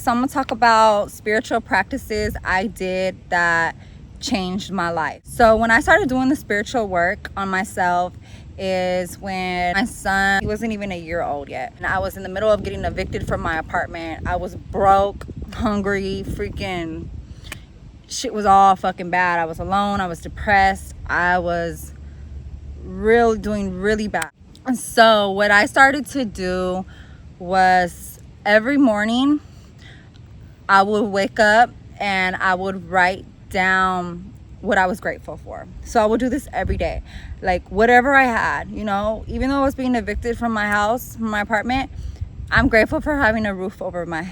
So I'm gonna talk about spiritual practices I did that changed my life. So when I started doing the spiritual work on myself is when my son, he wasn't even a year old yet, and I was in the middle of getting evicted from my apartment. I was broke, hungry, freaking shit was all fucking bad. I was alone, I was depressed, I was doing really bad. So what I started to do was every morning I would wake up and I would write down what I was grateful for. So I would do this every day, like whatever I had, you know, even though I was being evicted from my house, from my apartment, I'm grateful for having a roof over my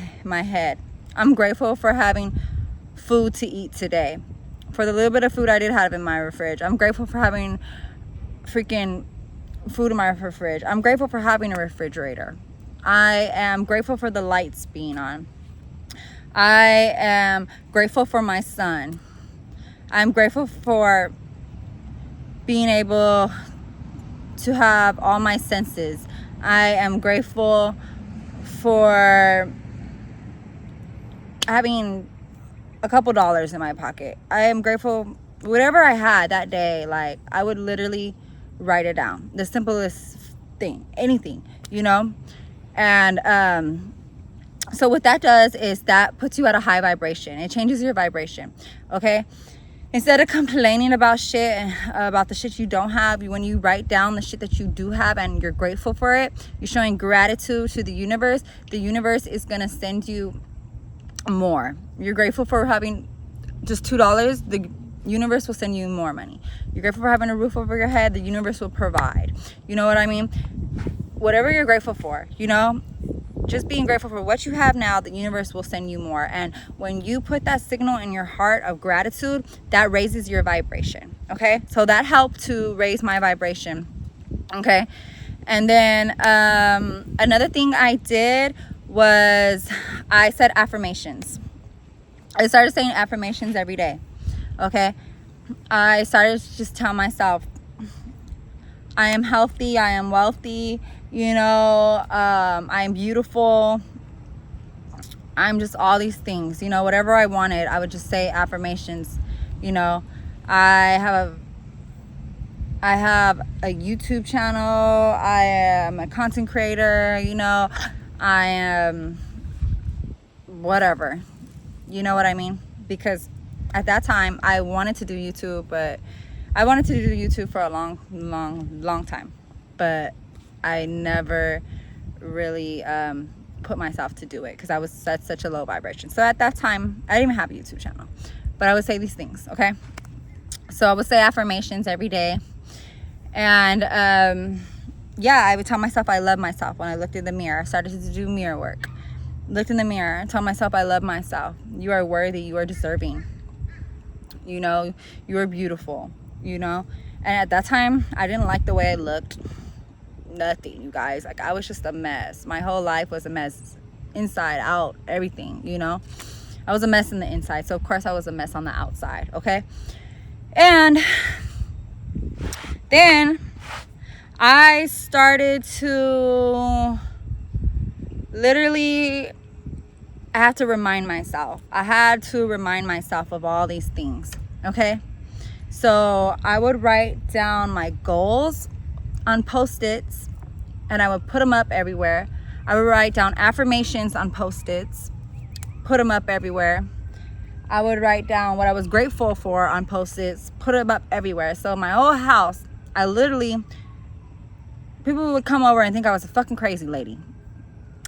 head. I'm grateful for having food to eat today, for the little bit of food I did have in my fridge. I'm grateful for having freaking food in my fridge. I'm grateful for having a refrigerator. I am grateful for the lights being on. I am grateful for my son. I'm grateful for being able to have all my senses. I am grateful for having a couple dollars in my pocket. I am grateful whatever I had that day, like I would literally write it down. The simplest thing, anything, you know? And so what that does is that puts you at a high vibration. It changes your vibration, okay? Instead of complaining about shit and about the shit you don't have, when you write down the shit that you do have and you're grateful for it, you're showing gratitude to the universe. The universe is gonna send you more. You're grateful for having just $2, the universe will send you more money. You're grateful for having a roof over your head, the universe will provide. You know what I mean? Whatever you're grateful for, you know, just being grateful for what you have now, the universe will send you more. And when you put that signal in your heart of gratitude, that raises your vibration, okay? So that helped to raise my vibration, okay? And then another thing I did was I said affirmations. I started saying affirmations every day, okay? I started to just tell myself, I am healthy, I am wealthy, you know, I am beautiful, I'm just all these things, you know, whatever I wanted, I would just say affirmations, you know. I have a YouTube channel, I am a content creator, you know, I am whatever, you know what I mean? Because at that time I wanted to do YouTube, but I wanted to do YouTube for a long time, but I never really put myself to do it because I was at such a low vibration. So at that time, I didn't even have a YouTube channel, but I would say these things, okay? So I would say affirmations every day. And yeah, I would tell myself I love myself. When I looked in the mirror, I started to do mirror work. Looked in the mirror and told myself I love myself. You are worthy, you are deserving. You know, you are beautiful, you know? And at that time, I didn't like the way I looked. Nothing, you guys. Like, I was just a mess. My whole life was a mess, inside out, everything, you know. I was a mess in the inside, so of course I was a mess on the outside, okay? And then I started to literally, I had to remind myself of all these things, okay? So I would write down my goals on Post-its and I would put them up everywhere. I would write down affirmations on Post-its, put them up everywhere. I would write down what I was grateful for on Post-its, put them up everywhere. So my whole house, I literally, people would come over and think I was a fucking crazy lady.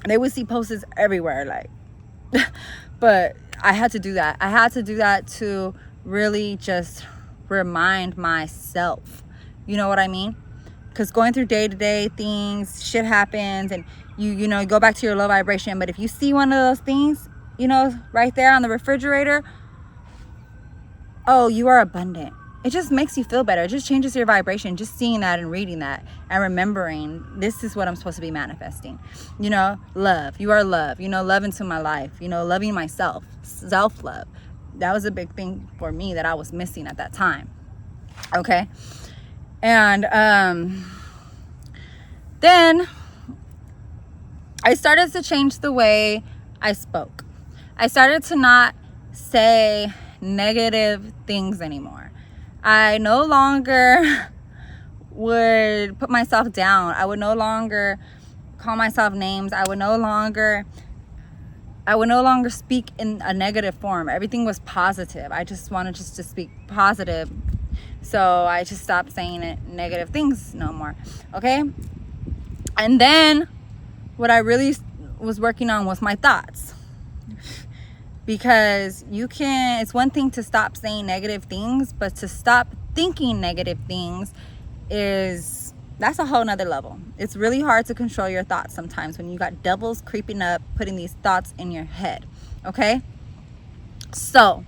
They would see Post-its everywhere, like, but I had to do that. I had to do that to really just remind myself, you know what I mean? Because going through day-to-day things, shit happens, and you know, you go back to your low vibration. But if you see one of those things, you know, right there on the refrigerator, oh, you are abundant. It just makes you feel better. It just changes your vibration, just seeing that and reading that and remembering this is what I'm supposed to be manifesting. You know, love. You are love. You know, love into my life. You know, loving myself. Self-love. That was a big thing for me that I was missing at that time. Okay? And then I started to change the way I spoke. I started to not say negative things anymore. I no longer would put myself down. I would no longer call myself names. I would no longer speak in a negative form. Everything was positive. I just wanted to speak positive. So I just stopped saying negative things no more. Okay? And then what I really was working on was my thoughts. Because it's one thing to stop saying negative things, but to stop thinking negative things that's a whole nother level. It's really hard to control your thoughts sometimes when you got devils creeping up, putting these thoughts in your head. Okay? So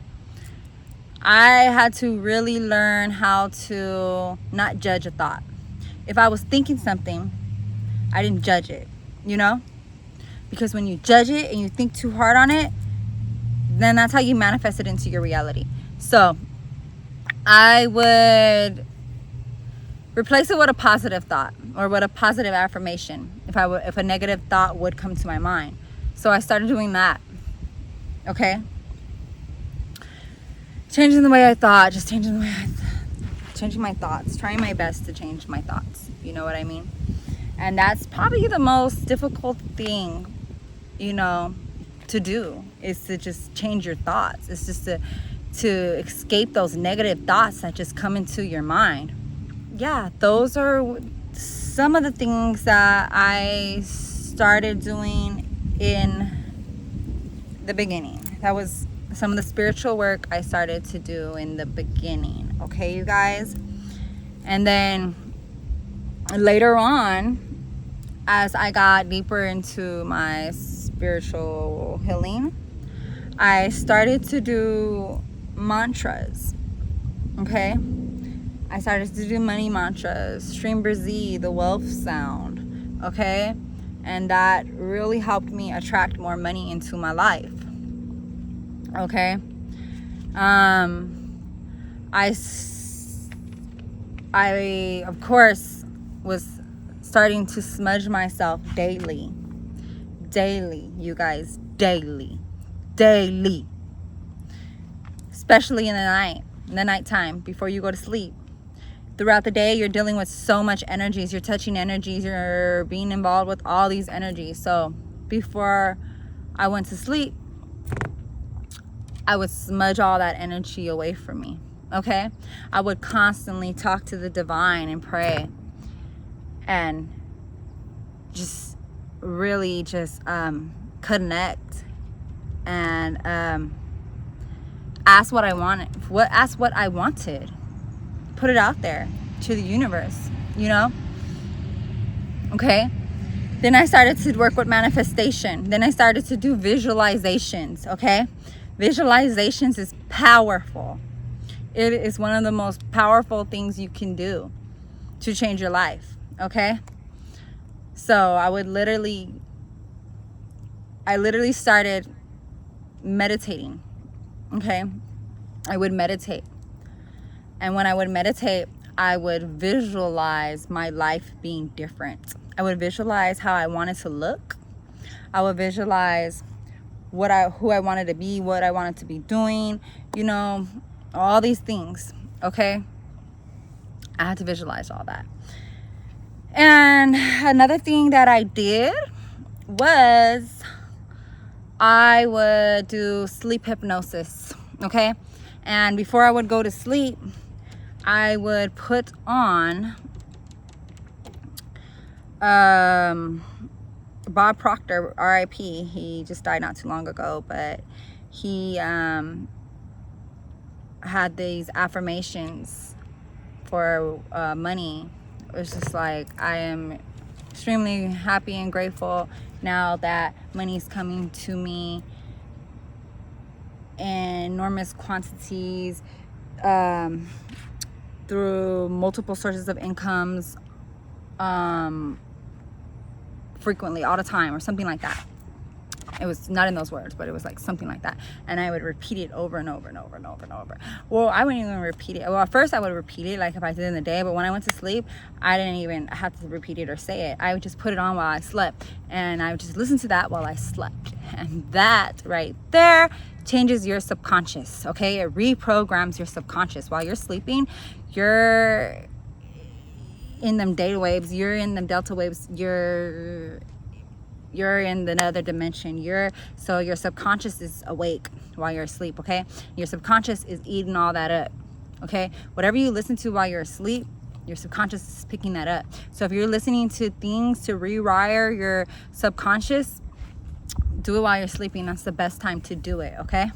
I had to really learn how to not judge a thought. If I was thinking something, I didn't judge it, because when you judge it and you think too hard on it, then that's how you manifest it into your reality. So I would replace it with a positive thought or with a positive affirmation if a negative thought would come to my mind. So I started doing that. Okay? Changing the way I thought, just changing my thoughts, trying my best to change my thoughts. You know what I mean? And that's probably the most difficult thing, to do, is to just change your thoughts. It's just to escape those negative thoughts that just come into your mind. Yeah, those are some of the things that I started doing in the beginning. That was some of the spiritual work I started to do in the beginning. Okay, you guys? And then later on, as I got deeper into my spiritual healing, I started to do mantras. Okay? I started to do money mantras, Stream Brzee, the wealth sound. Okay? And that really helped me attract more money into my life. Okay? I of course was starting to smudge myself daily, you guys, daily, especially in the nighttime before you go to sleep. Throughout the day, you're dealing with so much energies. You're touching energies. You're being involved with all these energies. So before I went to sleep, I would smudge all that energy away from me. Okay? I would constantly talk to the divine and pray. And just really just connect and ask what I wanted. Ask what I wanted. Put it out there to the universe, Okay? Then I started to work with manifestation. Then I started to do visualizations, okay? Visualizations is powerful. It is one of the most powerful things you can do to change your life, okay? So I literally started meditating, okay? I would meditate. And when I would meditate, I would visualize my life being different. I would visualize how I wanted to look. I would visualize who I wanted to be, what I wanted to be doing, all these things, okay? I had to visualize all that. And another thing that I did was I would do sleep hypnosis, okay? And before I would go to sleep, I would put on Bob Proctor, R.I.P. He just died not too long ago, but he had these affirmations for money. It was just like, I am extremely happy and grateful now that money's coming to me in enormous quantities, through multiple sources of incomes, frequently, all the time, or something like that. It was not in those words, but it was like something like that. And I would repeat it over and over and over and over and over. Well, I wouldn't even repeat it. Well, at first I would repeat it like if I did in the day, but when I went to sleep, I didn't even have to repeat it or say it. I would just put it on while I slept, and I would just listen to that while I slept. And that right there changes your subconscious, okay? It reprograms your subconscious. While you're sleeping, you're in them data waves, you're in them delta waves, you're in another dimension. So your subconscious is awake while you're asleep, okay? Your subconscious is eating all that up, okay? Whatever you listen to while you're asleep, your subconscious is picking that up. So if you're listening to things to rewire your subconscious, do it while you're sleeping. That's the best time to do it, okay?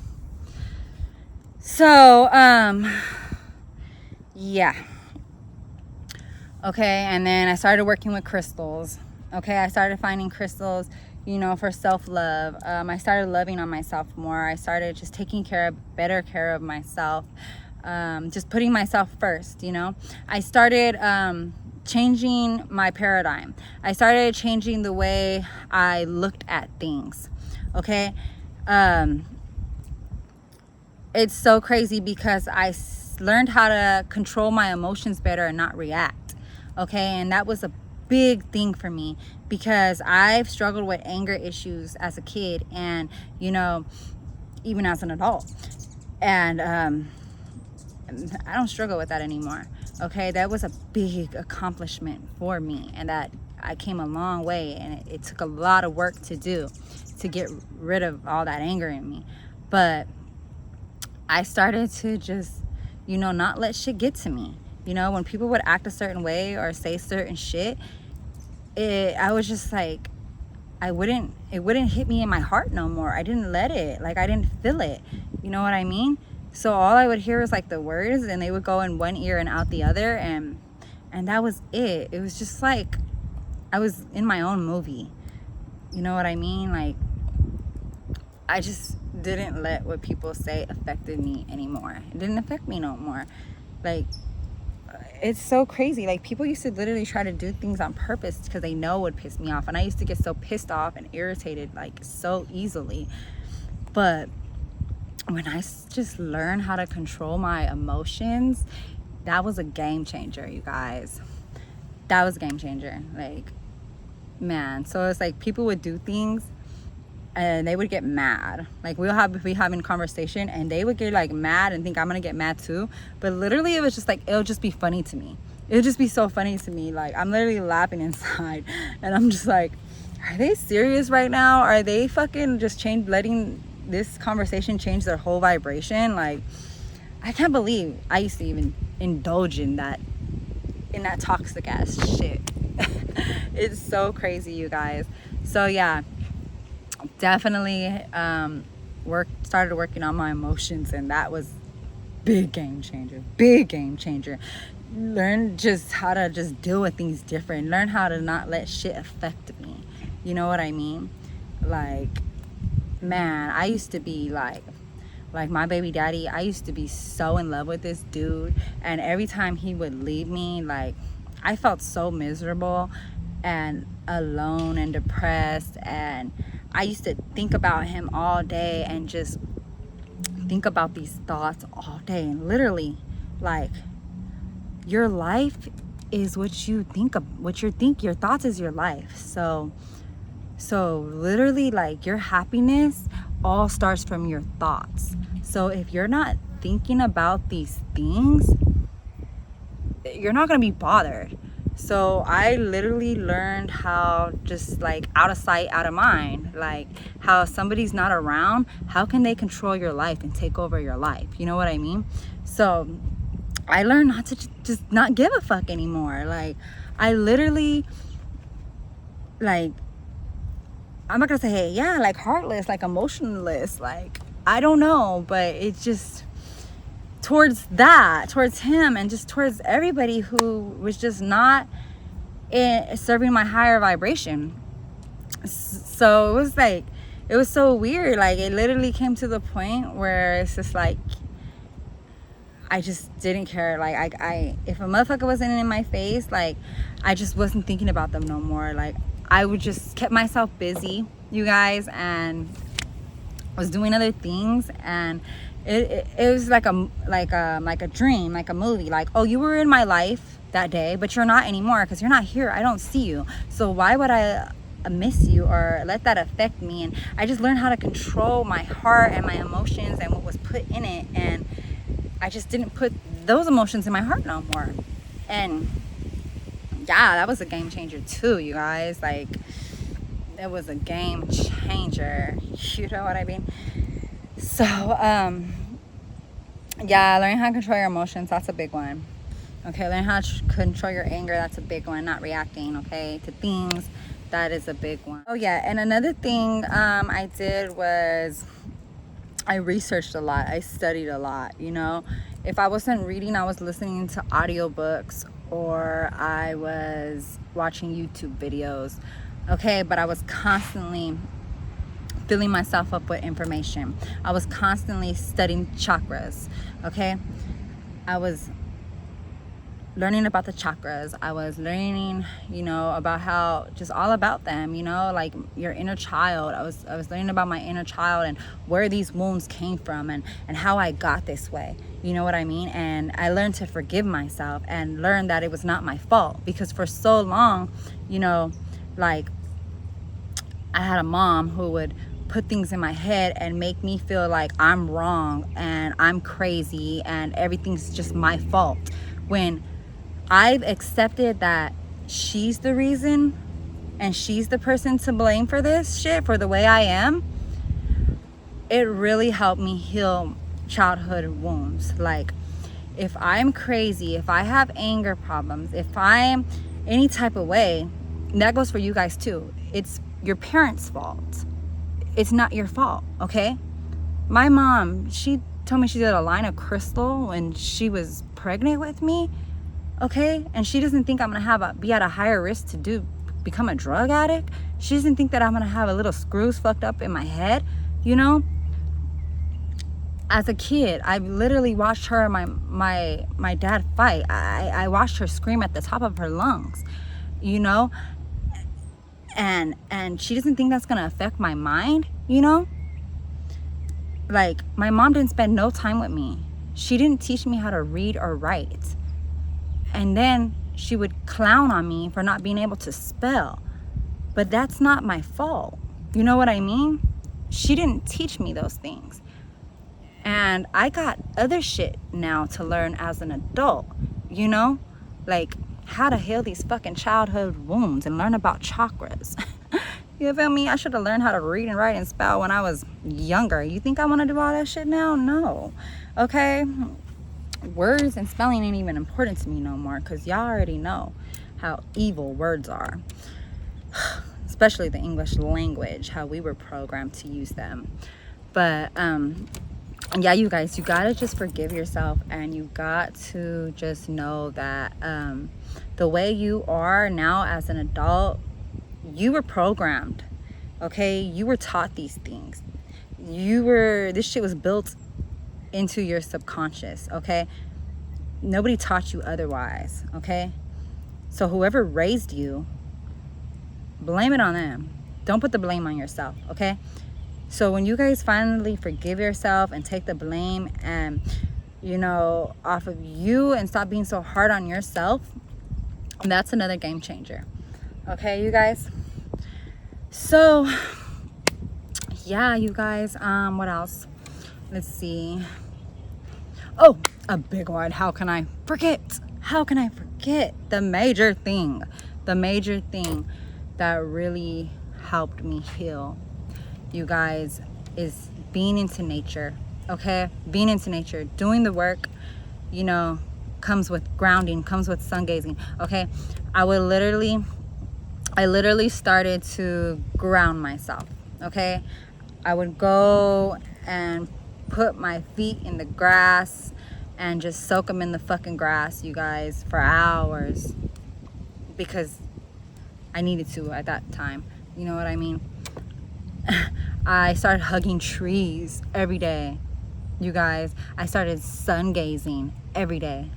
So yeah, okay. And then I started working with crystals. Okay, I started finding crystals, you know, for self-love. I started loving on myself more. I started just taking better care of myself, just putting myself first, you know. I started changing my paradigm. I started changing the way I looked at things, okay? It's so crazy because I learned how to control my emotions better and not react, okay? And that was a big thing for me because I've struggled with anger issues as a kid and, you know, even as an adult. And I don't struggle with that anymore, okay? That was a big accomplishment for me, and that I came a long way, and it took a lot of work to do to get rid of all that anger in me. But I started to just, you know, not let shit get to me. You know, when people would act a certain way or say certain shit, I was just like, it wouldn't hit me in my heart no more. I didn't let it, like I didn't feel it. You know what I mean? So all I would hear was like the words, and they would go in one ear and out the other, and that was it. It was just like I was in my own movie. You know what I mean? Like I just didn't let what people say affected me anymore. It didn't affect me no more. Like, it's so crazy. Like, people used to literally try to do things on purpose because they know it would piss me off, and I used to get so pissed off and irritated like so easily. But when I just learned how to control my emotions, that was a game changer, you guys. That was a game changer. Like, man. So it's like people would do things and they would get mad. Like, we'll be having a conversation and they would get like mad and think I'm gonna get mad too. But literally it was just like, it'll just be funny to me. It'll just be so funny to me. Like, I'm literally laughing inside and I'm just like, are they serious right now? Are they fucking just letting this conversation change their whole vibration? Like, I can't believe I used to even indulge in that toxic ass shit. It's so crazy, you guys. So yeah, definitely started working on my emotions, and that was big game changer. Learn just how to just deal with things different. Learn how to not let shit affect me. You know what I mean? Like, man, I used to be like my baby daddy, I used to be so in love with this dude, and every time he would leave me, like, I felt so miserable and alone and depressed, and I used to think about him all day and just think about these thoughts all day. And literally, like, your life is what you think of, your thoughts is your life. So literally, like, your happiness all starts from your thoughts. So if you're not thinking about these things, you're not gonna be bothered. So I literally learned how, just like, out of sight, out of mind, like how somebody's not around, how can they control your life and take over your life? You know what I mean? So I learned not to just not give a fuck anymore. Like, I literally, like, I'm not gonna say, hey, yeah, like heartless, like emotionless, like, I don't know, but it's just towards him and just towards everybody who was just not serving my higher vibration. So it was like, it was so weird. Like, it literally came to the point where it's just like, I just didn't care. Like, I if a motherfucker wasn't in my face, like, I just wasn't thinking about them no more. Like, I would just kept myself busy, you guys, and was doing other things, and it was like a dream, like a movie. Like, oh, you were in my life that day, but you're not anymore because you're not here. I don't see you. So why would I miss you or let that affect me? And I just learned how to control my heart and my emotions and what was put in it, and I just didn't put those emotions in my heart no more. And yeah, that was a game changer too, you guys. Like, it was a game changer, you know what I mean? So yeah, learning how to control your emotions, that's a big one. Okay, learn how to control your anger, that's a big one. Not reacting, okay, to things, that is a big one. Oh yeah, and another thing I did was I researched a lot. I studied a lot, you know. If I wasn't reading, I was listening to audiobooks or I was watching YouTube videos, okay? But I was constantly filling myself up with information. I was constantly studying chakras, okay? I was learning about the chakras. I was learning, you know, about how, just all about them, you know, like your inner child. I was learning about my inner child and where these wounds came from and how I got this way, you know what I mean? And I learned to forgive myself and learn that it was not my fault, because for so long, you know, like I had a mom who would put things in my head and make me feel like I'm wrong and I'm crazy and everything's just my fault, when I've accepted that she's the reason and she's the person to blame for this shit, for the way I am. It really helped me heal childhood wounds. Like, if I'm crazy, if I have anger problems, if I'm any type of way, and that goes for you guys too, it's your parents' fault. It's not your fault, okay? My mom, she told me she did a line of crystal when she was pregnant with me, okay? And she doesn't think I'm gonna be at a higher risk to become a drug addict. She doesn't think that I'm gonna have a little screws fucked up in my head, you know? As a kid, I literally watched her and my dad fight. I watched her scream at the top of her lungs, you know? And she doesn't think that's gonna affect my mind, you know? Like, my mom didn't spend no time with me. She didn't teach me how to read or write. And then she would clown on me for not being able to spell. But that's not my fault. You know what I mean? She didn't teach me those things. And I got other shit now to learn as an adult, you know? Like, how to heal these fucking childhood wounds and learn about chakras. You feel me? I should have learned how to read and write and spell when I was younger. You think I want to do all that shit now? No. Okay? Words and spelling ain't even important to me no more, because y'all already know how evil words are. Especially the English language, how we were programmed to use them. But yeah, you guys, you gotta just forgive yourself, and you got to just know that the way you are now as an adult, you were programmed, okay? You were taught these things. This shit was built into your subconscious, okay? Nobody taught you otherwise, okay? So whoever raised you, blame it on them. Don't put the blame on yourself, okay? So when you guys finally forgive yourself and take the blame and, you know, off of you and stop being so hard on yourself, that's another game changer. Okay, you guys? So, yeah, you guys, what else? Let's see. Oh, a big one. How can I forget? How can I forget? The major thing that really helped me heal, you guys, is being into nature, okay? Being into nature, doing the work, you know, comes with grounding, comes with sun gazing, okay? I literally started to ground myself, okay? I would go and put my feet in the grass and just soak them in the fucking grass, you guys, for hours, because I needed to at that time, you know what I mean? I started hugging trees every day, you guys. I started sun gazing every day,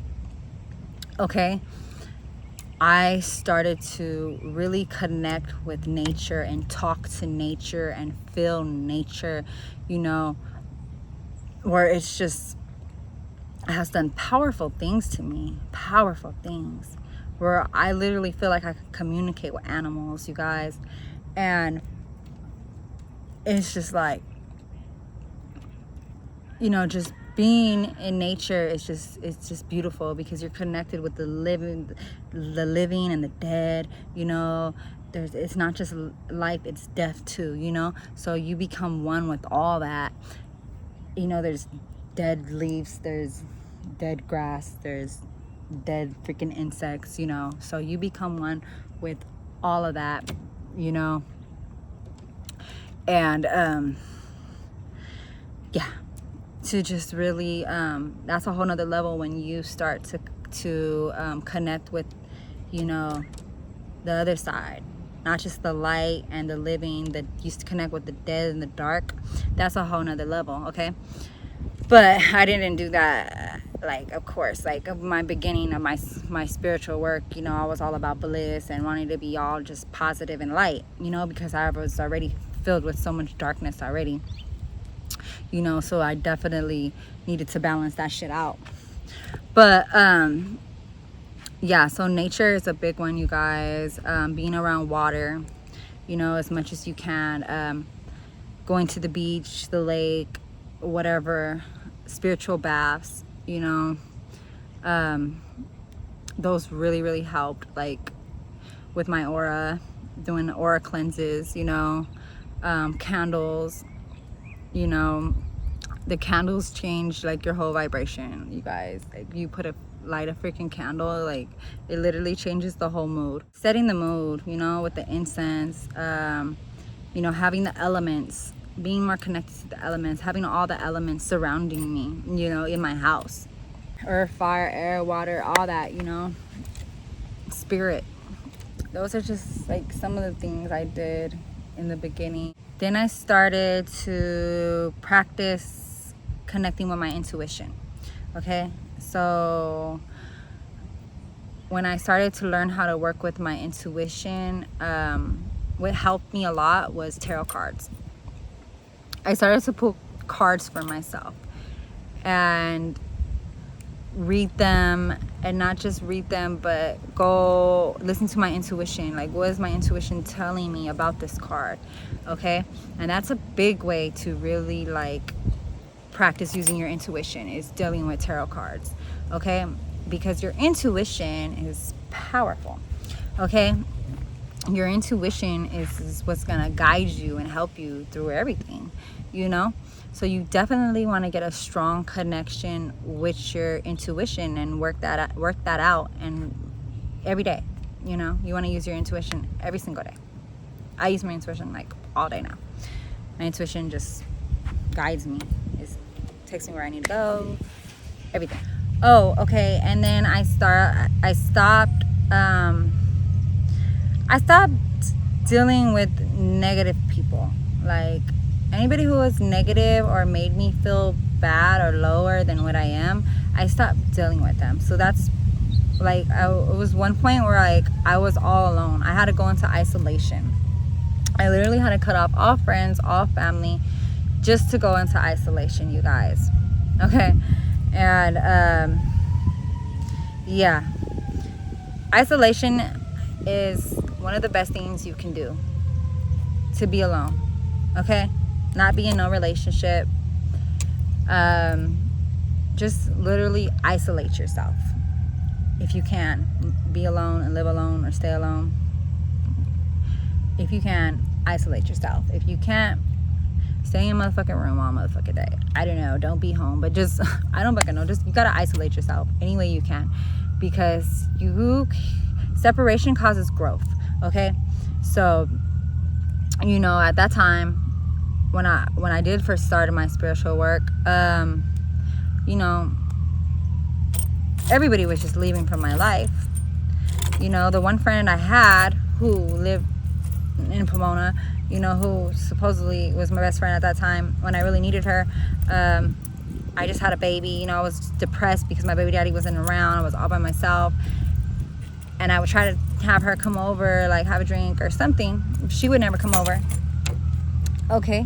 okay? I started to really connect with nature and talk to nature and feel nature, you know, where it's just, it has done powerful things to me, powerful things, where I literally feel like I can communicate with animals, you guys. And it's just like, you know, just being in nature is just, it's just beautiful, because you're connected with the living and the dead, you know. It's not just life, it's death too, you know. So you become one with all that, you know. There's dead leaves, there's dead grass, there's dead freaking insects, you know. So you become one with all of that, you know. And yeah, to just really that's a whole nother level when you start to connect with, you know, the other side, not just the light and the living, that used to connect with the dead and the dark. That's a whole nother level, okay. But I didn't do that, like, of course, like, of my beginning of my spiritual work, you know. I was all about bliss and wanting to be all just positive and light, you know, because I was already filled with so much darkness already, you know. So I definitely needed to balance that shit out. But yeah, so nature is a big one, you guys. Being around water, you know, as much as you can. Going to the beach, the lake, whatever, spiritual baths, you know. Those really helped, like with my aura, doing aura cleanses, you know. Candles, you know, the candles change like your whole vibration, you guys. Like, you light a freaking candle, like, it literally changes the whole mood. Setting the mood, you know, with the incense, you know, having the elements, being more connected to the elements, having all the elements surrounding me, you know, in my house. Earth, fire, air, water, all that, you know. Spirit. Those are just like some of the things I did in the beginning. Then I started to practice connecting with my intuition, okay. So when I started to learn how to work with my intuition, what helped me a lot was tarot cards. I started to pull cards for myself and read them, and not just read them, but go listen to my intuition. Like, what is my intuition telling me about this card, okay? And that's a big way to really, like, practice using your intuition, is dealing with tarot cards, okay? Because your intuition is powerful, okay? Your intuition is what's gonna guide you and help you through everything, you know. So you definitely want to get a strong connection with your intuition and work that out, and every day, you know. You want to use your intuition every single day. I use my intuition like all day now. My intuition just guides me, it takes me where I need to go, everything. Oh, okay. And then I stopped dealing with negative people. Like, anybody who was negative or made me feel bad or lower than what I am, I stopped dealing with them. So that's like, it was one point where, like, I was all alone. I had to go into isolation. I literally had to cut off all friends, all family, just to go into isolation, you guys. Okay. And yeah, isolation is one of the best things you can do, to be alone, okay? Not be in no relationship. Just literally isolate yourself if you can. Be alone and live alone, or stay alone. If you can, isolate yourself. If you can't, stay in a motherfucking room all motherfucking day. I don't know, don't be home, but just, I don't fucking know, just, you gotta isolate yourself any way you can, because separation causes growth, okay? So, you know, at that time, when I did first start my spiritual work, you know, everybody was just leaving from my life. You know, the one friend I had who lived in Pomona, you know, who supposedly was my best friend at that time when I really needed her, I just had a baby. You know, I was depressed because my baby daddy wasn't around. I was all by myself. and I would try to have her come over, like have a drink or something. She would never come over. Okay,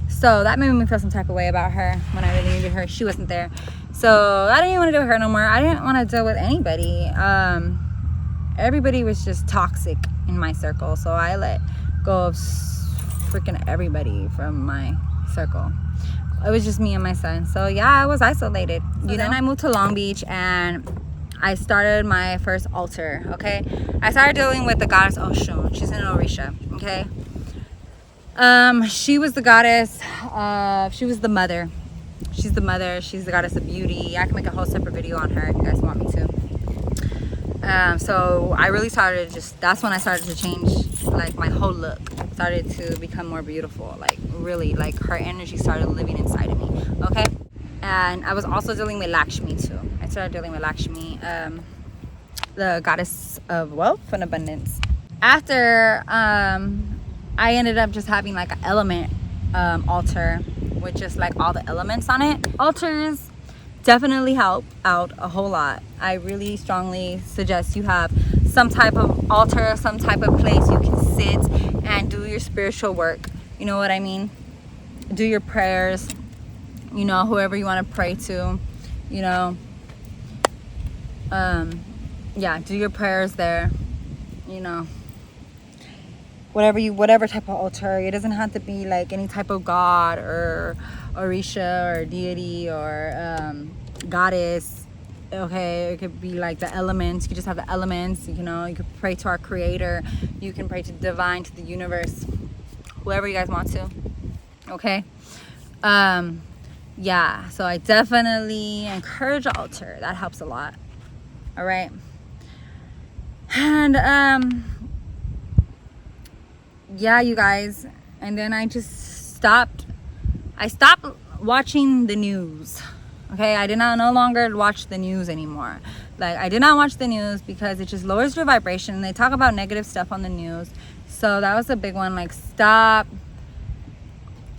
so that made me feel some type of way about her. When I really needed her, she wasn't there. So I didn't even want to deal with her no more. I didn't want to deal with anybody. Everybody was just toxic in my circle, so I let go of freaking everybody from my circle. It was just me and my son. So yeah, I was isolated. Then I moved to Long Beach and I started my first altar. Okay, I started dealing with the goddess Oshun. She's an Orisha. Okay, she was the goddess. She was the mother. She's the mother. She's the goddess of beauty. I can make a whole separate video on her if you guys want me to. So I really started that's when I started to change, like my whole look started to become more beautiful, like really, like her energy started living inside of me. Okay, and I was also dealing with Lakshmi too. I started dealing with Lakshmi, the goddess of wealth and abundance. After I ended up just having like an element altar with just like all the elements on it. Altars definitely help out a whole lot. I really strongly suggest you have some type of altar, some type of place you can sit and do your spiritual work. You know what I mean? Do your prayers, you know, whoever you want to pray to, you know. Yeah, do your prayers there, you know. Whatever type of altar. It doesn't have to be like any type of god or Orisha or deity or goddess. Okay, it could be like the elements. You could just have the elements, you know. You could pray to our creator, you can pray to divine, to the universe, whoever you guys want to. Okay, yeah, so I definitely encourage altar. That helps a lot. All right, and yeah, you guys, and then I stopped watching the news. Okay, I did not no longer watch the news anymore. Like, I did not watch the news because it just lowers your vibration. They talk about negative stuff on the news, so that was a big one. Like, stop.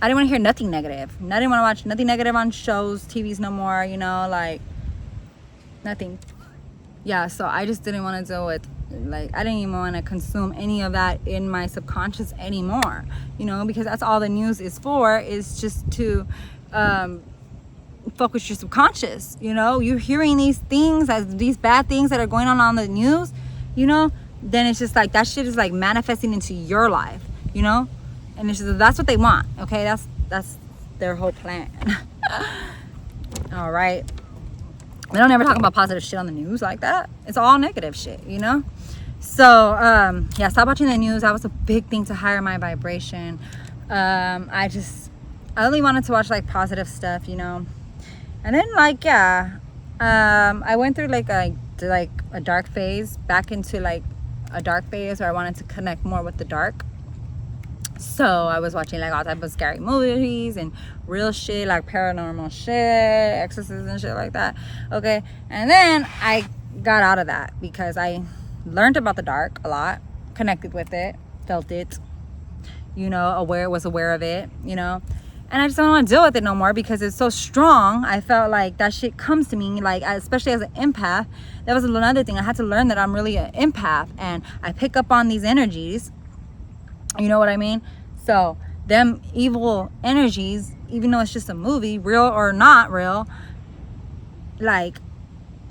I didn't want to hear nothing negative. I didn't want to watch nothing negative on shows, TVs no more, you know, like nothing. Yeah, so I just didn't want to deal with, like, I didn't even want to consume any of that in my subconscious anymore, you know, because that's all the news is for, is just to focus your subconscious. You know, you're hearing these things, as these bad things that are going on the news, you know, then it's just like that shit is like manifesting into your life, you know, and it's just, that's what they want. Okay, that's their whole plan. All right, they don't ever talk about positive shit on the news like that. It's all negative shit, you know. So yeah, stop watching the news. That was a big thing to higher my vibration. I only wanted to watch like positive stuff, you know. And then, like, yeah, I went through like a dark phase, back into like a dark phase where I wanted to connect more with the dark. So I was watching like all type of scary movies and real shit, like paranormal shit, exorcisms and shit like that. Okay, and then I got out of that because I learned about the dark a lot, connected with it, felt it, you know, was aware of it, you know. And I just don't want to deal with it no more because it's so strong. I felt like that shit comes to me, like, especially as an empath. That was another thing. I had to learn that I'm really an empath and I pick up on these energies. You know what I mean? So them evil energies, even though it's just a movie, real or not real, like,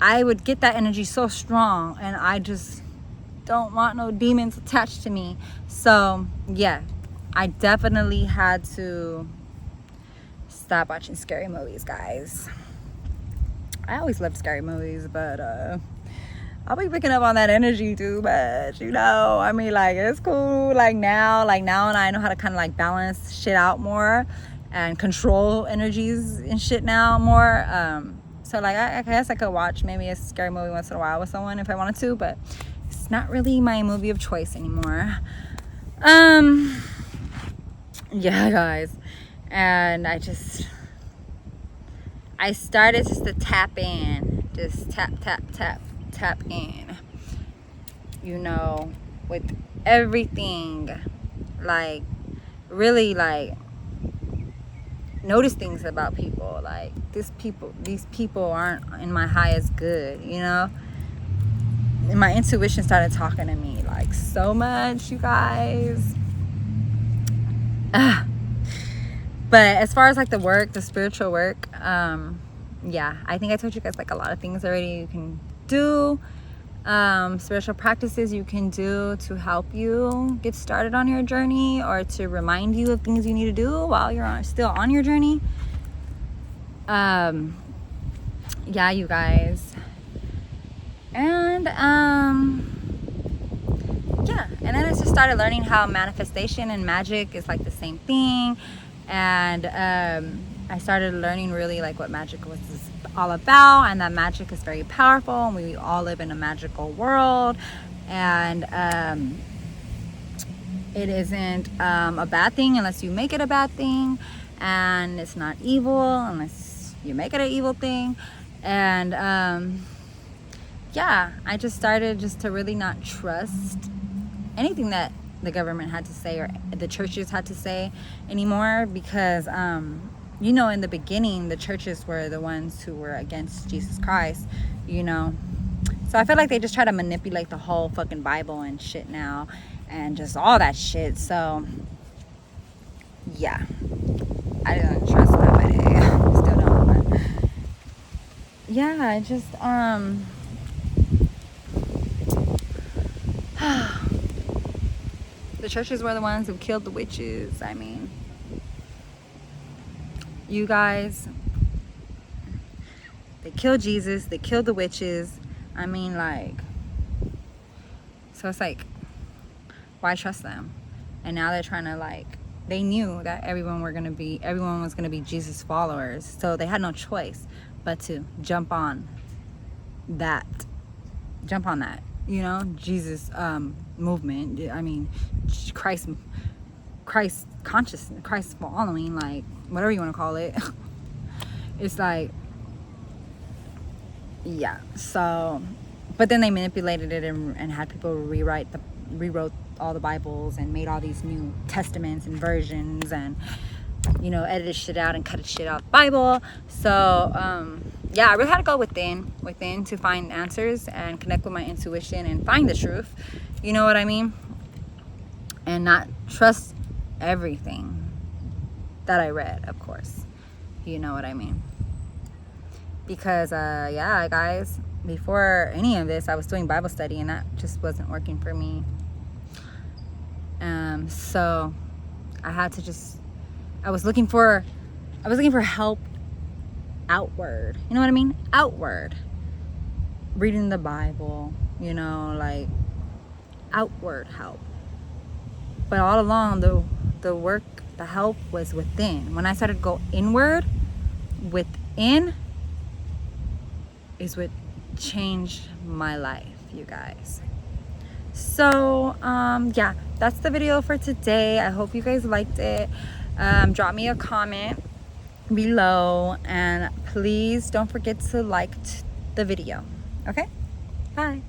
I would get that energy so strong, and I just don't want no demons attached to me. So yeah, I definitely had to stop watching scary movies, guys. I always loved scary movies, but I'll be picking up on that energy too much, you know. I mean, like, it's cool, like now and I know how to kind of like balance shit out more and control energies and shit now more. So like, I guess I could watch maybe a scary movie once in a while with someone if I wanted to, but it's not really my movie of choice anymore. Yeah, guys. And I started just to tap in, just tap in, you know, with everything. Like, really, like, notice things about people. Like, these people aren't in my highest good, you know. my intuition started talking to me like so much, you guys. But as far as like the work, the spiritual work, yeah, I think I told you guys like a lot of things already you can do. Spiritual practices you can do to help you get started on your journey, or to remind you of things you need to do while you're still on your journey. Yeah, you guys. And yeah, and then I just started learning how manifestation and magic is like the same thing. And I started learning really like what magic was all about, and that magic is very powerful, and we all live in a magical world. And it isn't a bad thing unless you make it a bad thing, and it's not evil unless you make it an evil thing. And yeah, I just started just to really not trust anything that the government had to say or the churches had to say anymore, because you know, in the beginning the churches were the ones who were against Jesus Christ, you know. So I feel like they just try to manipulate the whole fucking Bible and shit now, and just all that shit. So yeah, I don't trust nobody. Still don't, but yeah, I just the churches were the ones who killed the witches. I mean, you guys, they killed Jesus, they killed the witches. I mean, like, so it's like, why trust them? And now they're trying to, like, they knew that everyone was gonna be Jesus followers, so they had no choice but to jump on that, you know, Jesus movement. I mean, Christ consciousness, Christ following, like, whatever you want to call it. It's like, yeah. So, but then they manipulated it and had people rewrote all the Bibles and made all these new testaments and versions, and, you know, edited shit out and cut shit out of the Bible. So yeah, I really had to go within to find answers and connect with my intuition and find the truth, you know what I mean, and not trust everything that I read, of course, you know what I mean. Because yeah, guys, before any of this I was doing Bible study, and that just wasn't working for me. So I had to just, I was looking for help outward, you know what I mean, outward, reading the Bible, you know, like outward help. But all along the work, the help was within. When I started to go inward, within is what changed my life, you guys. So yeah, that's the video for today. I hope you guys liked it. Drop me a comment below, and please don't forget to like the video. Okay, bye.